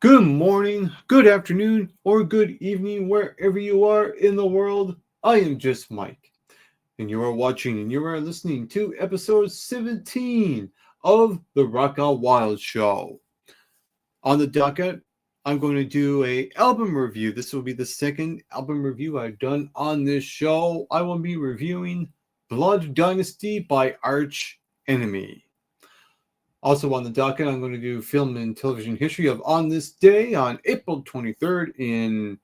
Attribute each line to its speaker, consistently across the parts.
Speaker 1: Good morning, good afternoon, or good evening, wherever you are in the world. I am just Mike, and you are watching and you are listening to episode 17 of the Rock Out Wild Show. On the docket, I'm going to do a album review. This will be the second album review I've done on this show. I will be reviewing Blood Dynasty by Arch Enemy. Also on the docket, I'm going to do film and television history of On This Day on April 23rd in,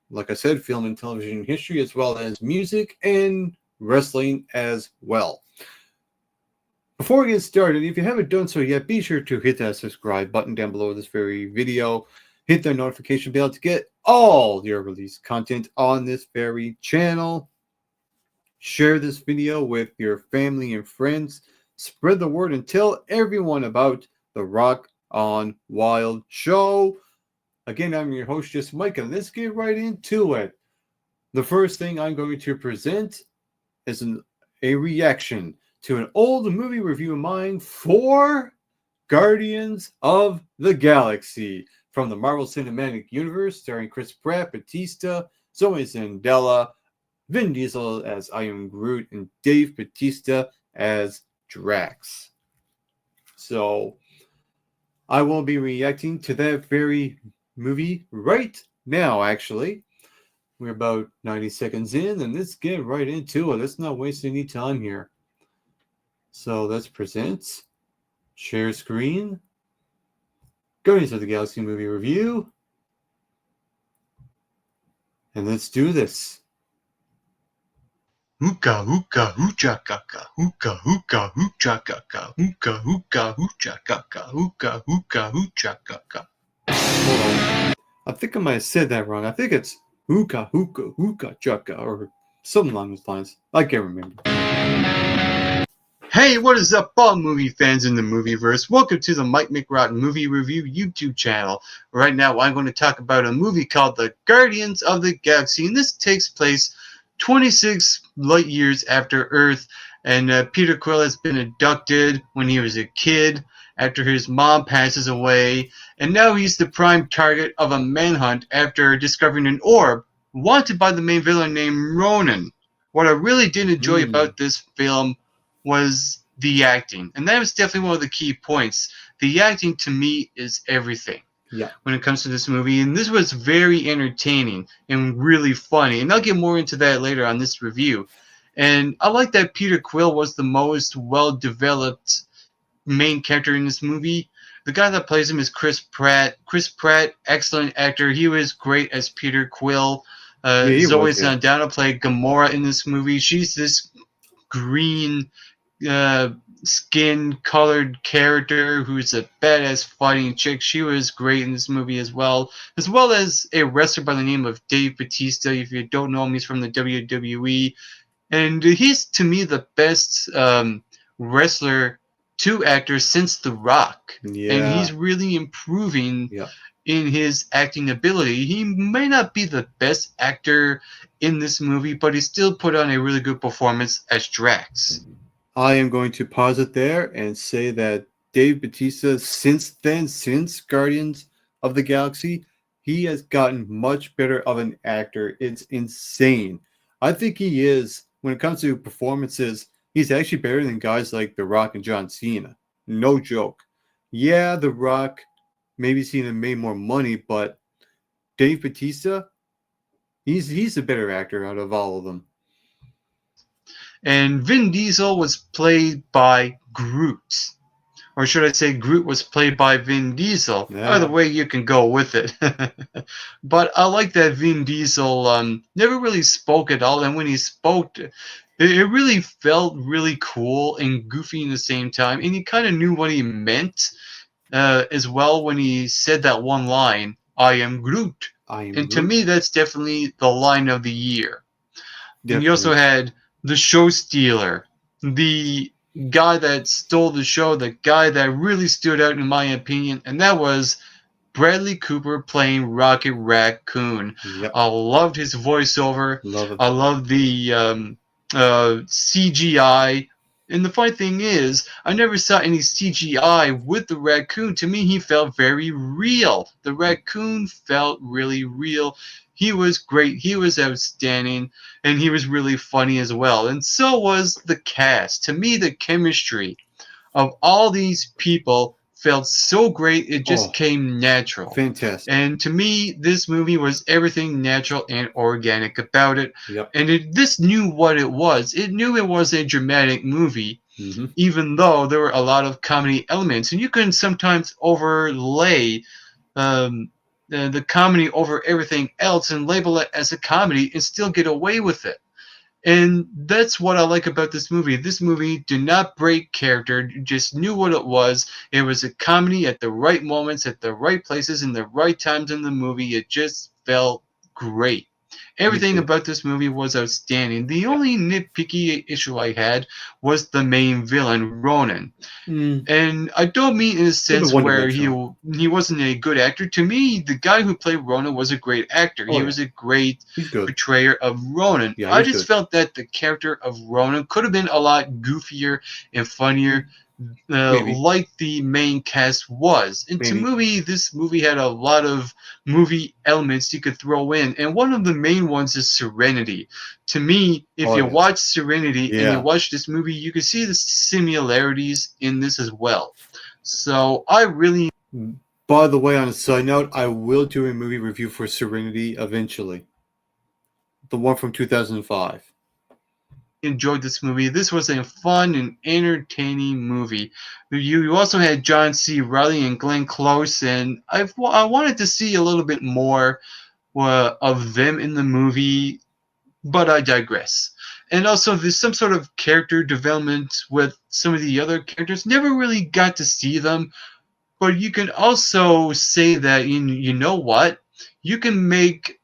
Speaker 1: like I said, film and television history, as well as music and wrestling as well. Before we get started, if you haven't done so yet, be sure to hit that subscribe button down below this very video. Hit the notification bell to get all your released content on this very channel. Share this video with your family and friends. Spread the word and tell everyone about the Rock on Wild Show. Again, I'm your host, just Mike, and let's get right into it. The first thing I'm going to present is a reaction to an old movie review of mine for Guardians of the Galaxy from the Marvel Cinematic Universe, starring Chris Pratt, Batista, Zoe Zandela, Vin Diesel as I Am Groot, and Dave Bautista as Drax. So I will be reacting to that very movie right now, actually. We're about 90 seconds in, and let's get right into it. Let's not waste any time here. So let's present, share screen, Guardians of the Galaxy movie review, and let's do this.
Speaker 2: Hookah, hookah, hoocha kaka, hookah, hookah, hoocha kaka, hookah, hookah, hoocha kaka, hookah, hookah, hoocha kaka.
Speaker 1: Hold on. I think I might have said that wrong. I think it's hookah, hookah, hookah, chaka, or something along those lines. I can't remember.
Speaker 2: Hey, what is up, all movie fans in the movieverse? Welcome to the Mike McRotten Movie Review YouTube channel. Right now, I'm going to talk about a movie called The Guardians of the Galaxy, and this takes place 26 light years after Earth, and Peter Quill has been abducted when he was a kid after his mom passes away, and now he's the prime target of a manhunt after discovering an orb wanted by the main villain named Ronan. What I really did enjoy about this film was the acting, and that was definitely one of the key points. The acting to me is everything.
Speaker 1: Yeah.
Speaker 2: When it comes to this movie, and this was very entertaining and really funny, and I'll get more into that later on this review. And I like that Peter Quill was the most well-developed main character in this movie. The guy that plays him is Chris Pratt. Chris Pratt, excellent actor. He was great as Peter Quill. Zoe Saldana played Gamora in this movie. She's this green skin colored character who's a badass fighting chick. She was great in this movie as well as a wrestler by the name of Dave Bautista. If you don't know him, he's from the WWE, and he's to me the best wrestler to actor since The Rock.
Speaker 1: Yeah.
Speaker 2: And he's really improving in his acting ability. He may not be the best actor in this movie, but he still put on a really good performance as Drax.
Speaker 1: I am going to pause it there and say that Dave Bautista, since Guardians of the Galaxy, he has gotten much better of an actor. It's insane. I think he is, when it comes to performances, he's actually better than guys like The Rock and John Cena. No joke. Yeah, The Rock, maybe Cena made more money, but Dave Bautista, he's a better actor out of all of them.
Speaker 2: And Vin Diesel was played by Groot. Or should I say Groot was played by Vin Diesel?
Speaker 1: Yeah.
Speaker 2: Either way you can go with it. But I like that Vin Diesel never really spoke at all. And when he spoke, it really felt really cool and goofy in the same time. And you kind of knew what he meant as well when he said that one line, I am Groot. To me, that's definitely the line of the year. Definitely. And you also had the show stealer, the guy that stole the show, the guy that really stood out in my opinion, and that was Bradley Cooper playing Rocket Raccoon.
Speaker 1: Yep.
Speaker 2: I loved his voiceover.
Speaker 1: Love it.
Speaker 2: I love the CGI And the funny thing is, I never saw any CGI with the raccoon. To me, he felt very real. The raccoon felt really real. He was great. He was outstanding. And he was really funny as well. And so was the cast. To me, the chemistry of all these people felt so great, it just
Speaker 1: Oh,
Speaker 2: came natural.
Speaker 1: fantastic.
Speaker 2: And to me, this movie was everything natural and organic about it.
Speaker 1: Yep.
Speaker 2: And this knew what it was. It knew it was a dramatic movie,
Speaker 1: Mm-hmm.
Speaker 2: even though there were a lot of comedy elements. And you can sometimes overlay um, the comedy over everything else and label it as a comedy and still get away with it. And that's what I like about this movie. This movie did not break character, just knew what it was. It was a comedy at the right moments, at the right places, in the right times in the movie. It just felt great.
Speaker 1: Me
Speaker 2: Everything
Speaker 1: too.
Speaker 2: about this movie was outstanding. The only nitpicky issue I had was the main villain, Ronan.
Speaker 1: Mm,
Speaker 2: And I don't mean in a
Speaker 1: a bit
Speaker 2: sense where
Speaker 1: one-dimensional.
Speaker 2: he wasn't a good actor. To me, the guy who played Ronan was a great actor.
Speaker 1: Oh
Speaker 2: He
Speaker 1: yeah,
Speaker 2: was a great
Speaker 1: he's good.
Speaker 2: portrayer of Ronan.
Speaker 1: Yeah,
Speaker 2: I
Speaker 1: he's
Speaker 2: just
Speaker 1: good.
Speaker 2: felt that the character of Ronan could have been a lot goofier and funnier,
Speaker 1: Mm, maybe,
Speaker 2: like the main cast was. And to
Speaker 1: maybe.
Speaker 2: movie, this movie had a lot of movie elements you could throw in, and one of the main ones is Serenity. To me, if
Speaker 1: Oh
Speaker 2: you
Speaker 1: yeah,
Speaker 2: watch Serenity and you
Speaker 1: yeah.
Speaker 2: watch this movie, you can see the similarities in this as well. So I really
Speaker 1: By the way, on a side note, I will do a movie review for Serenity eventually. The one from 2005.
Speaker 2: enjoyed this movie. This was a fun and entertaining movie. You also had John C. Reilly and Glenn Close, and I wanted to see a little bit more of them in the movie, but I digress. And also, there's some sort of character development with some of the other characters. Never really got to see them, but you can also say that you know what? You can make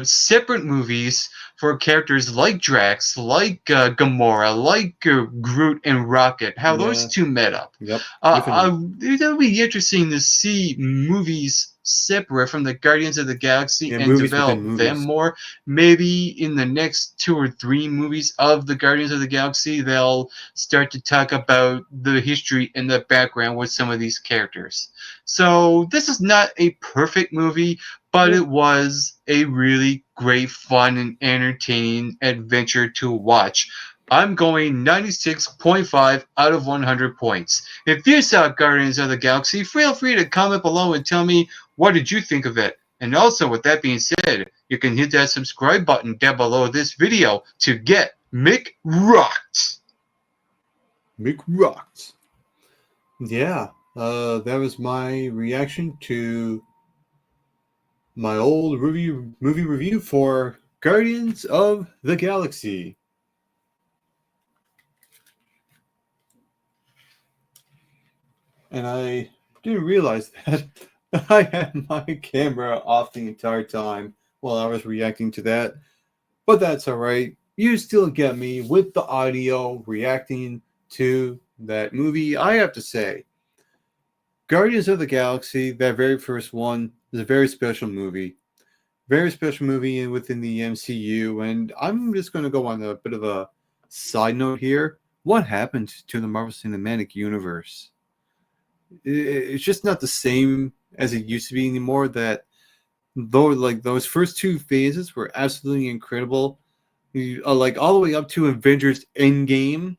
Speaker 2: separate movies for characters like Drax, like Gamora, like Groot and Rocket. How those
Speaker 1: Yeah.
Speaker 2: two met up.
Speaker 1: Yep. Definitely.
Speaker 2: It would be interesting to see movies separate from the Guardians of the Galaxy
Speaker 1: Yeah,
Speaker 2: and
Speaker 1: movies within
Speaker 2: develop them
Speaker 1: movies.
Speaker 2: more. Maybe in the next 2 or 3 movies of the Guardians of the Galaxy, they'll start to talk about the history and the background with some of these characters. So this is not a perfect movie, but
Speaker 1: Yeah.
Speaker 2: it was a really great, fun, and entertaining adventure to watch. I'm going 96.5 out of 100 points. If you saw Guardians of the Galaxy, feel free to comment below and tell me what did you think of it. And also, with that being said, you can hit that subscribe button down below this video to get Mick Rocked.
Speaker 1: Mick rocks. Yeah. That was my reaction to my old movie review for Guardians of the Galaxy. And I didn't realize that I had my camera off the entire time while I was reacting to that. But that's all right. You still get me with the audio reacting to that movie. I have to say, Guardians of the Galaxy, that very first one, is a very special movie. Very special movie within the MCU. And I'm just going to go on a bit of a side note here. What happened to the Marvel Cinematic Universe? It's just not the same as it used to be anymore. That though, like those first two phases were absolutely incredible, like all the way up to Avengers Endgame,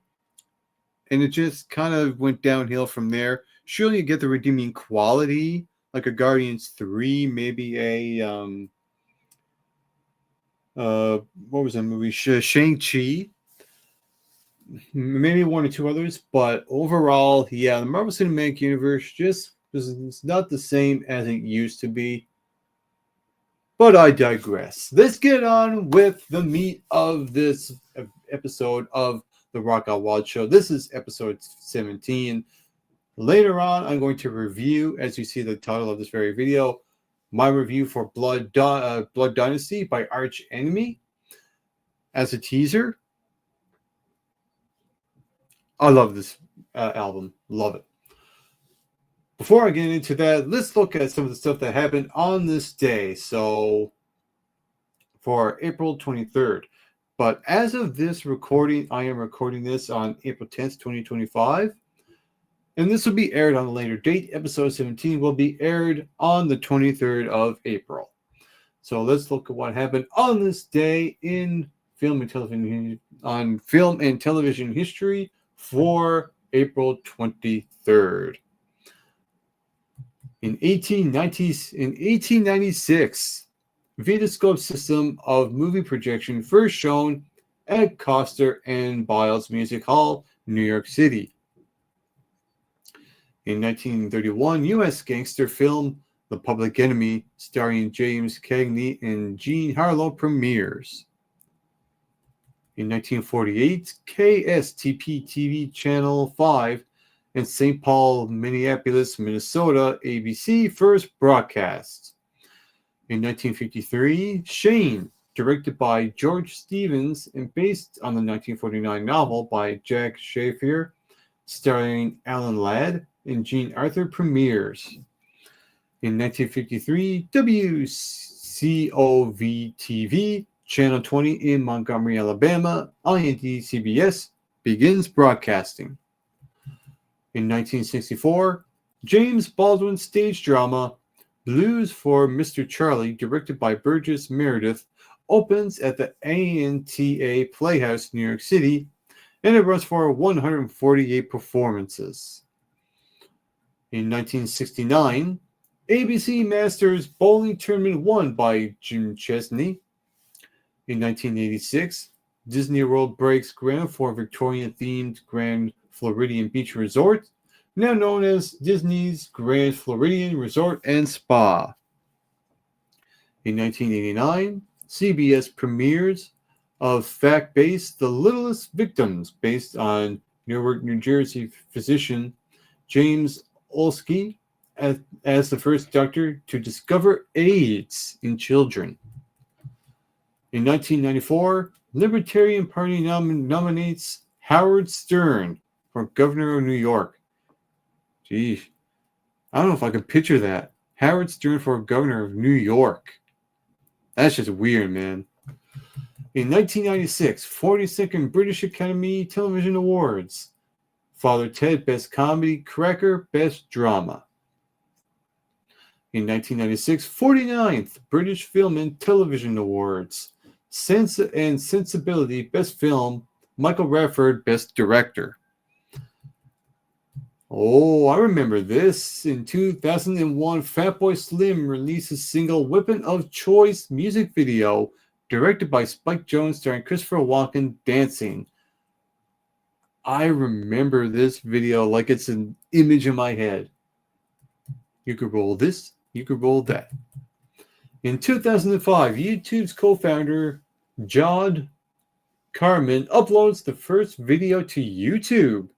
Speaker 1: and it just kind of went downhill from there. Surely you get the redeeming quality, like a Guardians 3, maybe a what was that movie? Shang-Chi, maybe one or two others, but overall, yeah, the Marvel Cinematic Universe just is not the same as it used to be. But I digress. Let's get on with the meat of this episode of the Rock Out Wild Show. This is episode 17. Later on, I'm going to review, as you see the title of this very video, my review for Blood Dynasty by Arch Enemy. As a teaser, I love this album. Love it. Before I get into that, let's look at some of the stuff that happened on this day. So, for April 23rd, But as of this recording, I am recording this on April 10th, 2025. And this will be aired on a later date. Episode 17 will be aired on the 23rd of April. So let's look at what happened on this day in film and television history for April 23rd. In 1896, Vitascope system of movie projection first shown at Coster and Biles Music Hall, New York City. In 1931, U.S. gangster film The Public Enemy, starring James Cagney and Jean Harlow, premieres. In 1948, KSTP-TV Channel 5 in St. Paul, Minneapolis, Minnesota, ABC first broadcast. In 1953, Shane, directed by George Stevens and based on the 1949 novel by Jack Shaffer, starring Alan Ladd and Jean Arthur, premieres. In 1953, WCOV-TV, Channel 20 in Montgomery, Alabama, IND-CBS, begins broadcasting. In 1964, James Baldwin stage drama Blues for Mr. Charlie, directed by Burgess Meredith, opens at the ANTA Playhouse, New York City, and it runs for 148 performances. In 1969, ABC Masters Bowling Tournament won by Jim Chesney. In 1986, Disney World breaks ground for Victorian-themed Grand Floridian Beach Resort, now known as Disney's Grand Floridian Resort and Spa. In 1989, CBS premieres of fact-based The Littlest Victims, based on Newark, New Jersey physician James Olsky as the first doctor to discover AIDS in children. In 1994, Libertarian Party nominates Howard Stern for governor of New York. Gee, I don't know if I can picture that. Howard Stern for governor of New York. That's just weird, man. In 1996, 42nd British Academy Television Awards. Father Ted, Best Comedy. Cracker, Best Drama. In 1996, 49th British Film and Television Awards. Sense and Sensibility, Best Film. Michael Radford, Best Director. Oh, I remember this. In 2001, Fatboy Slim releases single Weapon of Choice music video, directed by Spike Jonze, starring Christopher Walken dancing. I remember this video like it's an image in my head. You could roll this, you could roll that. In 2005, YouTube's co-founder, Jod Carmen, uploads the first video to YouTube,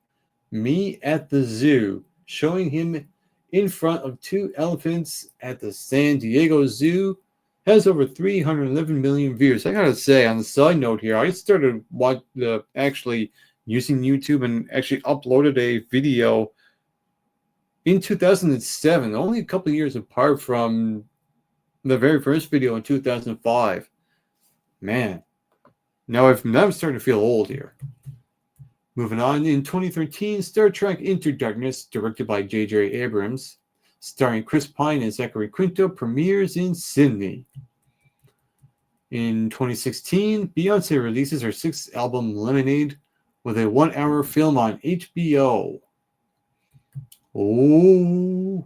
Speaker 1: Me at the Zoo, showing him in front of two elephants at the San Diego Zoo. Has over 311 million views. I gotta say, on the side note here, I started actually using YouTube and actually uploaded a video in 2007, only a couple of years apart from the very first video in 2005. Man, now I'm starting to feel old here. Moving on, in 2013, Star Trek Into Darkness, directed by J.J. Abrams, starring Chris Pine and Zachary Quinto, premieres in Sydney. In 2016, Beyonce releases her sixth album, Lemonade, with a 1-hour film on HBO. In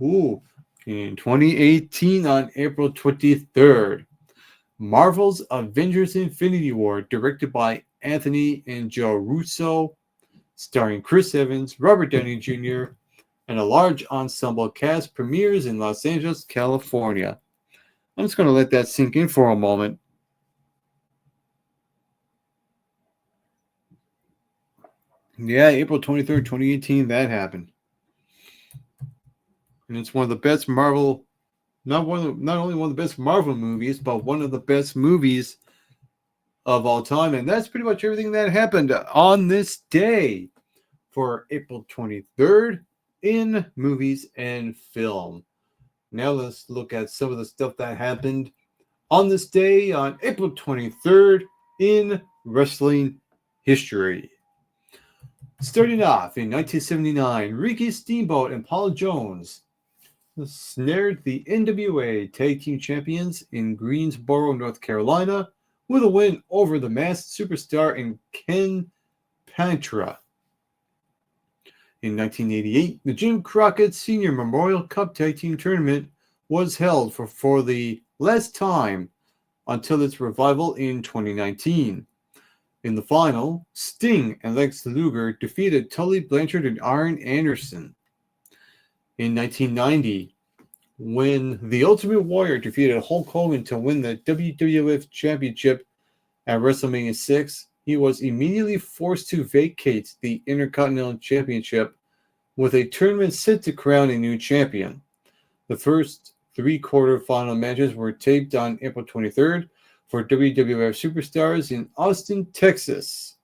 Speaker 1: 2018, on April 23rd, Marvel's Avengers Infinity War, directed by Anthony and Joe Russo, starring Chris Evans, Robert Downey Jr., and a large ensemble cast, premieres in Los Angeles, California. I'm just going to let that sink in for a moment. Yeah, April 23rd, 2018, that happened. And it's one of the best Marvel, not only one of the best Marvel movies, but one of the best movies of all time. And that's pretty much everything that happened on this day for April 23rd in movies and film. Now let's look at some of the stuff that happened on this day on April 23rd in wrestling history. Starting off in 1979, Ricky Steamboat and Paul Jones snared the NWA Tag Team Champions in Greensboro, North Carolina, with a win over the Masked Superstar and Ken Pantra. In 1988, the Jim Crockett Senior Memorial Cup Tag Team Tournament was held for the last time until its revival in 2019. In the final, Sting and Lex Luger defeated Tully Blanchard and Arn Anderson. In 1990, when the Ultimate Warrior defeated Hulk Hogan to win the WWF Championship at WrestleMania 6, he was immediately forced to vacate the Intercontinental Championship with a tournament set to crown a new champion. The first 3 quarterfinal matches were taped on April 23rd for WWF Superstars in Austin, Texas.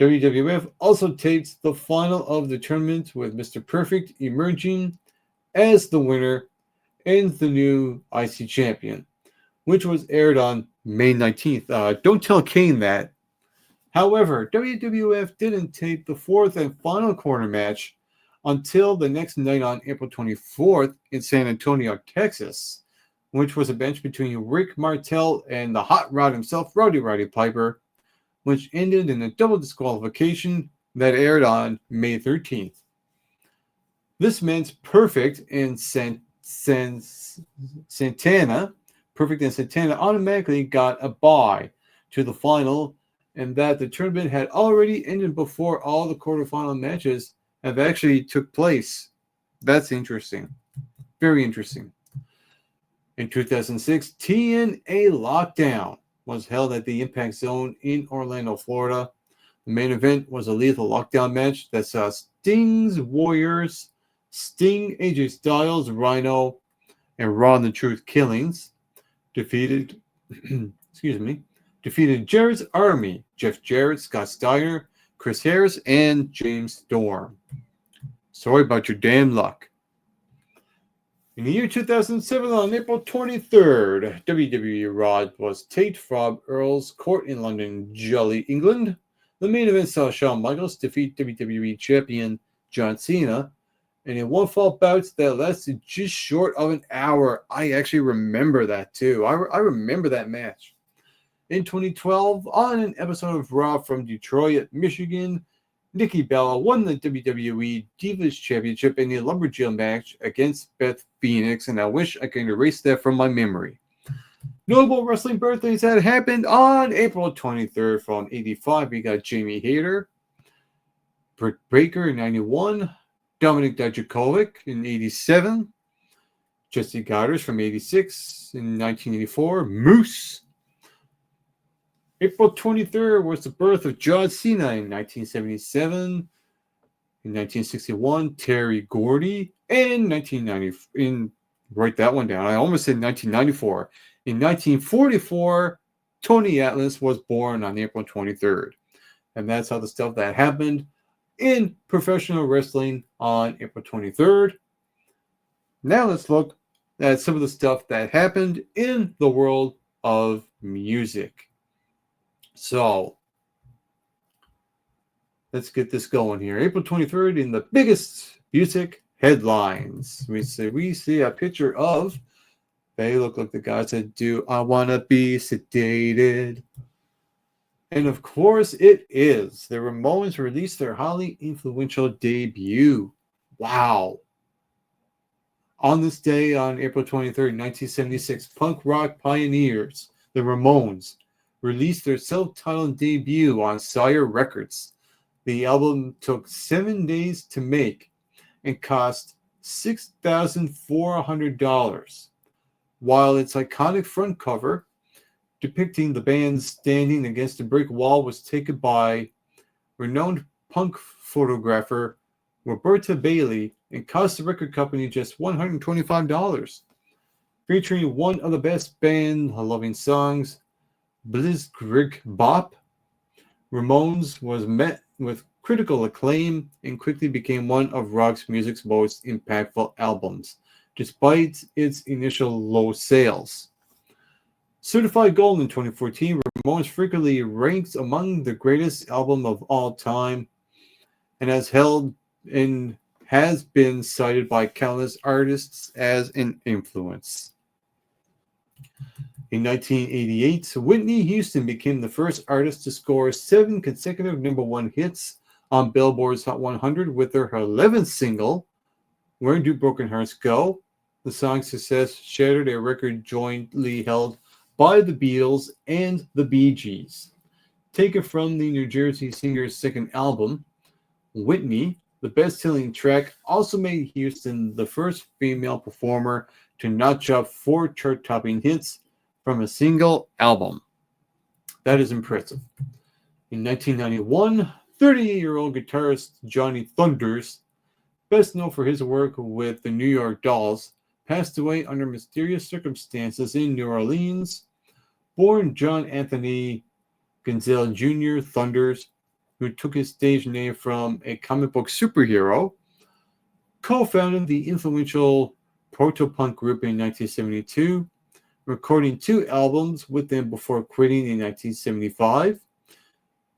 Speaker 1: WWF also taped the final of the tournament with Mr. Perfect emerging as the winner and the new IC champion, which was aired on May 19th. Don't tell Kane that. However, WWF didn't tape the 4th and final corner match until the next night on April 24th in San Antonio, Texas, which was a match between Rick Martel and the Hot Rod himself, Roddy Piper, which ended in a double disqualification that aired on May 13th. This meant Perfect and Santana automatically got a bye to the final, and that the tournament had already ended before all the quarterfinal matches have actually took place. That's interesting. Very interesting. In 2006, TNA Lockdown was held at the Impact Zone in Orlando, Florida. The main event was a lethal lockdown match that saw Sting's Warriors, Sting, AJ Styles, Rhino, and Raw and the Truth Killings defeated Jarrett's Army, Jeff Jarrett, Scott Steiner, Chris Harris, and James Storm. Sorry about your damn luck. In the year 2007, on April 23rd, WWE Raw was taped from Earl's Court in London, Jolly, England. The main event saw Shawn Michaels defeat WWE Champion John Cena in a one-fall bout that lasted just short of an hour. I actually remember that too. I remember that match. In 2012, on an episode of Raw from Detroit, Michigan, Nikki Bella won the WWE Divas Championship in a lumberjill match against Beth Phoenix, and I wish I could erase that from my memory. Notable wrestling birthdays that happened on April 23rd from 85. We got Jamie Hayter, Britt Baker in 91, Dominic Dijakovic in 87, Jesse Goddard from 86, in 1984, Moose. April 23rd was the birth of John Cena in 1977. In 1961, Terry Gordy. In 1990, write that one down. I almost said 1994. In 1944, Tony Atlas was born on April 23rd. And that's how the stuff that happened in professional wrestling on April 23rd. Now let's look at some of the stuff that happened in the world of music. So, let's get this going here. April 23rd, in the biggest music headlines, we see a picture of, they look like the guys that do I Wanna Be Sedated. And of course it is. The Ramones released their highly influential debut. Wow. On this day, on April 23rd, 1976, punk rock pioneers, the Ramones, released their self-titled debut on Sire Records. The album took 7 days to make and cost $6,400, while its iconic front cover, depicting the band standing against a brick wall, was taken by renowned punk photographer Roberta Bailey and cost the record company just $125, featuring one of the best band-loving songs, Blitzkrieg Bop. Ramones was met with critical acclaim and quickly became one of rock music's most impactful albums, despite its initial low sales. Certified Gold in 2014, most frequently ranks among the greatest album of all time, and has been cited by countless artists as an influence. In 1988, Whitney Houston became the first artist to score 7 consecutive number one hits on Billboard's Hot 100 with her 11th single, Where Do Broken Hearts Go? The song's success shattered a record jointly held by the Beatles and the Bee Gees. Taken from the New Jersey singer's second album, Whitney, the best-selling track, also made Houston the first female performer to notch up 4 chart-topping hits from a single album. That is impressive. In 1991, 38-year-old guitarist Johnny Thunders, best known for his work with the New York Dolls, passed away under mysterious circumstances in New Orleans. Born John Anthony Gonzalez Jr. Thunders, who took his stage name from a comic book superhero, co-founded the influential proto-punk group in 1972, recording 2 albums with them before quitting in 1975.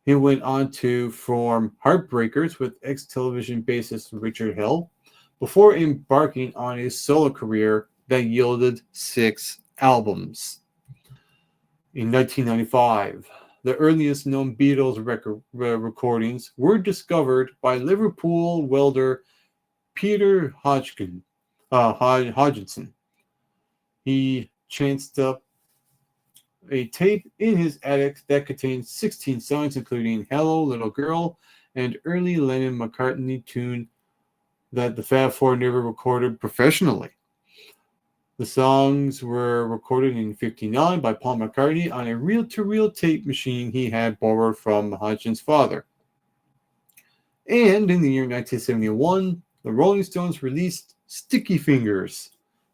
Speaker 1: He went on to form Heartbreakers with ex-Television bassist Richard Hell, before embarking on a solo career that yielded 6 albums. In 1995, the earliest known Beatles recordings were discovered by Liverpool welder Peter Hodgson. He chanced up a tape in his attic that contained 16 songs, including Hello, Little Girl, and early Lennon-McCartney tune that the Fab Four never recorded professionally. The songs were recorded in 1959 by Paul McCartney on a reel-to-reel tape machine he had borrowed from Hodgson's father. And in the year 1971, the Rolling Stones released Sticky Fingers,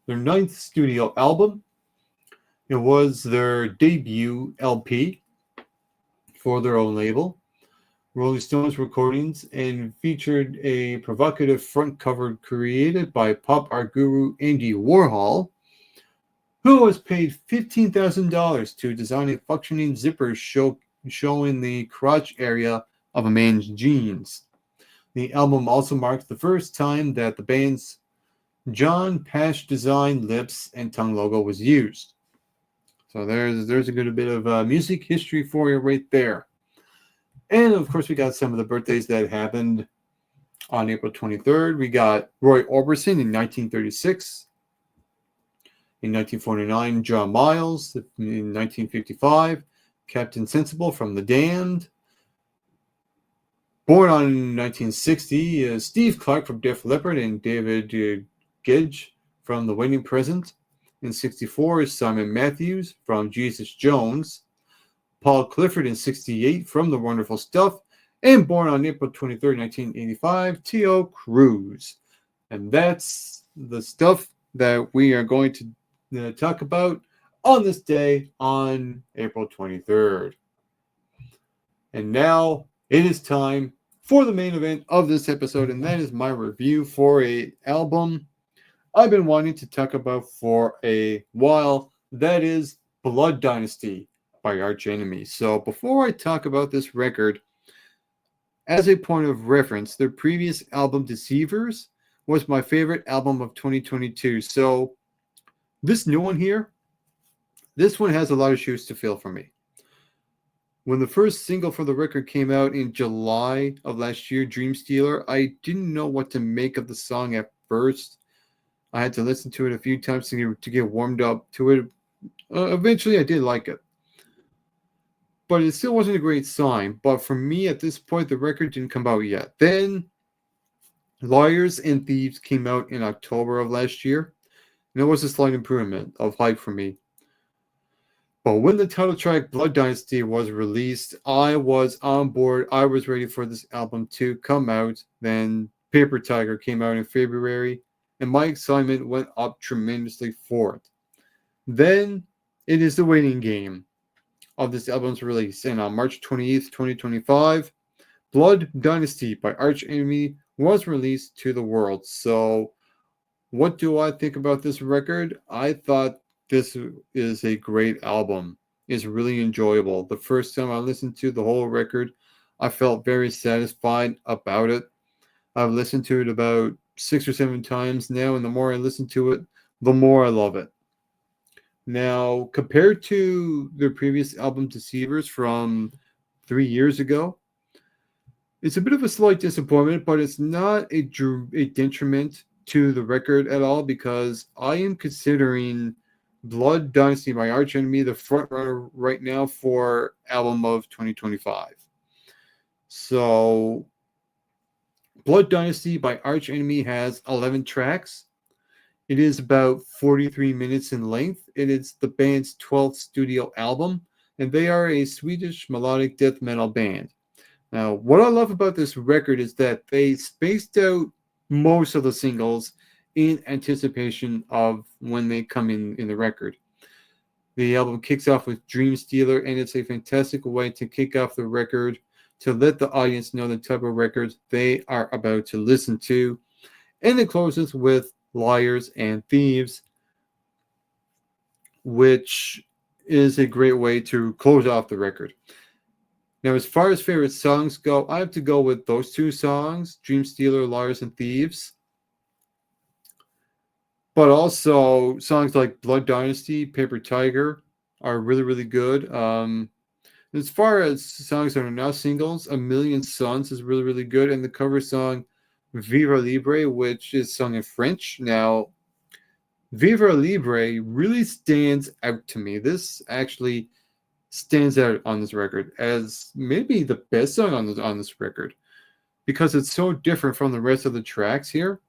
Speaker 1: their 9th studio album. It was their debut LP for their own label, Rolling Stones Recordings, and featured a provocative front cover created by pop art guru Andy Warhol, who was paid $15,000 to design a functioning zipper showing the crotch area of a man's jeans. The album also marked the first time that the band's John Pash designed lips and tongue logo was used. So there's a good bit of music history for you right there. And of course, we got some of the birthdays that happened on April 23rd. We got Roy Orbison in 1936. In 1949, John Miles. In 1955, Captain Sensible from The Damned. Born on 1960, Steve Clark from Def Leppard and David Gedge from The Wedding Present. In 1964 is Simon Matthews from Jesus Jones. Paul Clifford in 1968 from The Wonderful Stuff. And born on April 23rd, 1985, T.O. Cruz. And that's the stuff that we are going to talk about on this day on April 23rd. And now it is time for the main event of this episode, and that is my review for an album I've been wanting to talk about for a while. That is Blood Dynasty by Arch Enemy. So before I talk about this record, as a point of reference, their previous album, Deceivers, was my favorite album of 2022. So this new one here, this one has a lot of shoes to fill for me. When the first single for the record came out in July of last year, Dream Stealer, I didn't know what to make of the song at first. I had to listen to it a few times to get warmed up to it. Eventually, I did like it. But it still wasn't a great sign. But for me, at this point, the record didn't come out yet. Then, Liars and Thieves came out in October of last year. And it was a slight improvement of hype for me. But when the title track Blood Dynasty was released, I was on board. I was ready for this album to come out. Then Paper Tiger came out in February, and my excitement went up tremendously for it. Then it is the waiting game of this album's release. And on March 28th, 2025, Blood Dynasty by Arch Enemy was released to the world. So what do I think about this record? I thought this is a great album. is really enjoyable. The first time I listened to the whole record, I felt very satisfied about it. I've listened to it about 6 or 7 times now, and the more I listen to it, the more I love it. Now, compared to their previous album, Deceivers, from 3 years ago, it's a bit of a slight disappointment, but it's not a detriment to the record at all because I am considering Blood Dynasty by Arch Enemy the front runner right now for album of 2025. So, Blood Dynasty by Arch Enemy has 11 tracks. It is about 43 minutes in length. It is the band's 12th studio album, and they are a Swedish melodic death metal band. Now, what I love about this record is that they spaced out most of the singles in anticipation of when they come in the record. The album kicks off with Dream Stealer, and it's a fantastic way to kick off the record to let the audience know the type of records they are about to listen to. And it closes with Liars and Thieves, which is a great way to close off the record. Now, as far as favorite songs go, I have to go with those two songs, Dream Stealer, Liars and Thieves. But also songs like Blood Dynasty, Paper Tiger are really, really good. As far as songs that are now singles, A Million Suns is really, really good. And the cover song Viva Libre, which is sung in French. Now, Viva Libre really stands out to me. This actually stands out on this record as maybe the best song on this record because it's so different from the rest of the tracks here.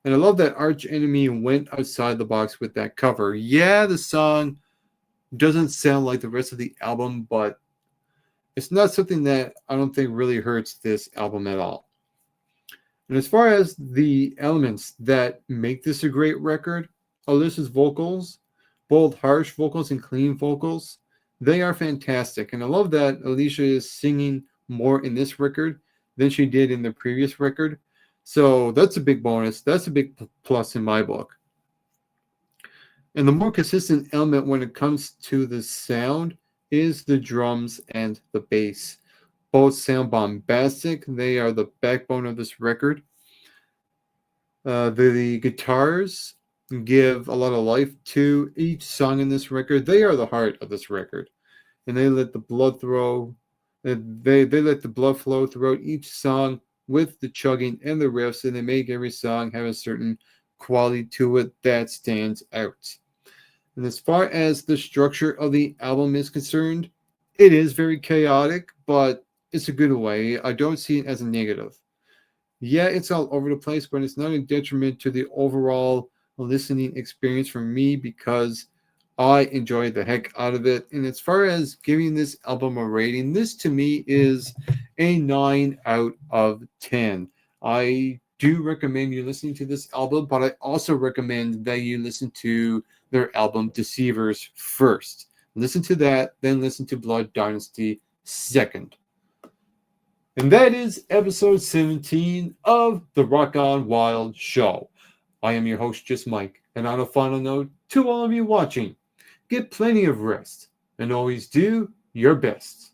Speaker 1: And I love that Arch Enemy went outside the box with that cover. Yeah, the song doesn't sound like the rest of the album, but it's not something that I don't think really hurts this album at all. And as far as the elements that make this a great record, Alyssa's vocals, both harsh vocals and clean vocals, they are fantastic. And I love that Alicia is singing more in this record than she did in the previous record. So that's a big bonus. That's a big plus in my book. And the more consistent element when it comes to the sound is the drums and the bass. Both sound bombastic. They are the backbone of this record. The guitars give a lot of life to each song in this record. They are the heart of this record, and they let the blood flow. They let the blood flow throughout each song with the chugging and the riffs, and they make every song have a certain quality to it that stands out. And as far as the structure of the album is concerned, it is very chaotic, but it's a good way. I don't see it as a negative. Yeah, it's all over the place, but it's not a detriment to the overall listening experience for me because I enjoyed the heck out of it. And as far as giving this album a rating, this to me is a 9 out of 10. I do recommend you listening to this album, but I also recommend that you listen to their album Deceivers first. Listen to that, then listen to Blood Dynasty second. And that is episode 17 of the Rock On Wild Show. I am your host, Just Mike. And on a final note, to all of you watching, get plenty of rest and always do your best.